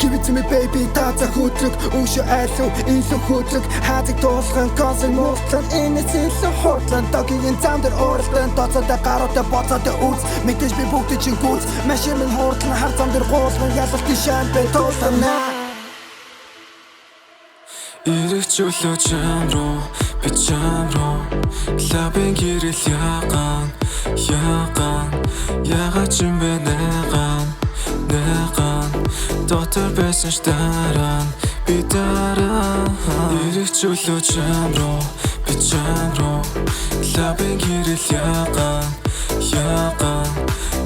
Give it to me baby таца хөдлөг Өнгшө айлуу илүү хөдлөг Хаазыг дуулган консен муултлан Энэс илүү хурдлан Догийн зам дээр ууралдан Доцоотой гаруутай боцоотой үз Мэдээж би бүгдийг чинь гүйц Машин минь хурдлан хар зам дээр гуулган Ялалтын шампан туулгана Ирэх чөлөө чам руу би чам руу Лабын гэрэл ягаан Ягаад ч юм бэ найгаан Дотор байсан ш дараа би дараа Ирэх чөлөө чам руу би чам руу Лабын гэрэл ягаан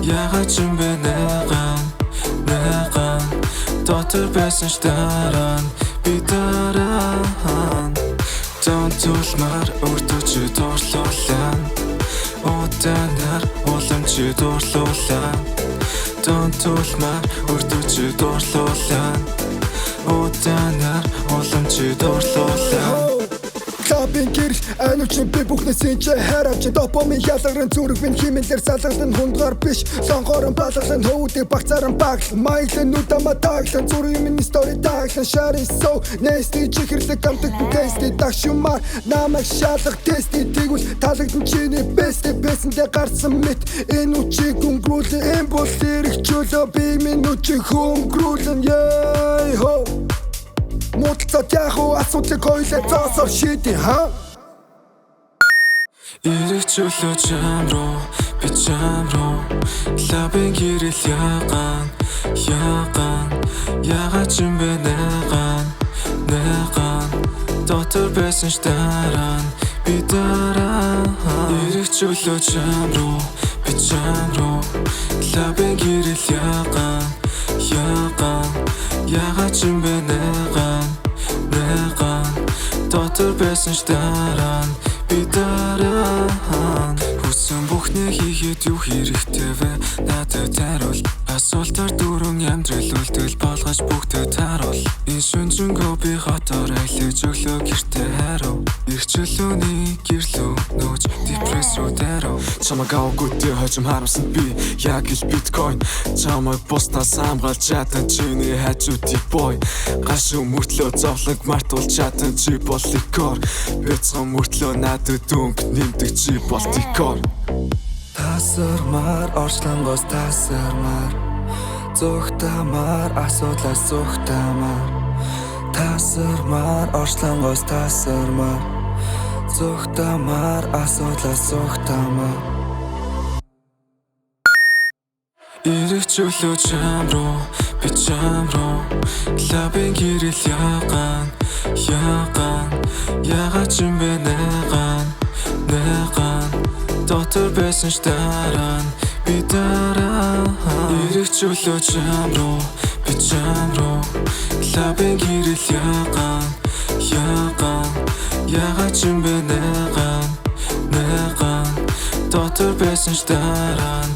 Ягаад ч юм бэ найгаан Дотор байсан ш дараа би дараа Тулмаар өртөө чи дуурлуулан Удаанаар улам чи дуурлуулан Тулмаар өртөө чи дуурлуулан Удаанаар улам чи дуурлуулан Клабын гэрэл айнуучин би бүхнээсийн чи хайравч Допомын ялгаран зүрх минь химэлэр салгалан хундгаар биш Сонгорон балгалан хөвдөг багцааран баглан Маялан нүдама таглан зүрх минь стори таглан Шари соу нэсти чихэрлэг амтэг тести Дагшумаар намайг шалгах тести Тэгвэл талагдан чиний бэстэй бэсэндээ гарсан мэт Энэ үчиг өнгөрүүлэн энэ бол ирэх чөлөө би минь үчиг өнгөрүүлэн Яй хо Муудалцаад яах уу асуудлыг хоёлаа зоосоор шийдээ ха Ирэх чөлөө чам руу би чам руу Лабын гэрэл ягаан Ягаад ч юм бэ найгаан Дотор байсан ш дараа би дараа Ирэх чөлөө чам руу би чам руу Лабын гэрэл ягаан Ягаад ч юм бэ найгаан Дотор байсан ш дараа би дараа Хүссэн бүхнээ хийгээд юу хэрэгтэй вэ надад тариул Асуултаар дөрөн амьдрал үлдэл болгож бүгдээ тааруул Энэ шүнжэнгөө би хотоор айлж өглөө гэртээ хайруу Ирэх чөлөөний гэрлүү нөөж депресс руу дайруу Чамаг авгүйтэй хожим харамсан би яг л биткойн Чамаг буснаас хамгаалж чадан чиний хажуудыг бой Гашуу мөртлөө зовлог мартуул чадан чи бол ликор Бяцхан мөртлөө надад дүнг нэмдэг чи бол дикор Тасармаар орчлонгоос тасармаар Зүгтамаар асуудлаас зүгтамаар Тасармаар орчлонгоос тасармаар Зүгтамаар асуудлаас зүгтамаар Ирэх чөлөө чам руу би чам руу Лабын гэрэл ягаан Ягаад ч юм бэ найгаан Дотор байсан ш дараа би дараа Ирэх чөлөө чам руу би чам руу Лабын гэрэл ягаан Ягаад ч юм бэ найгаан Дотор байсан ш дараа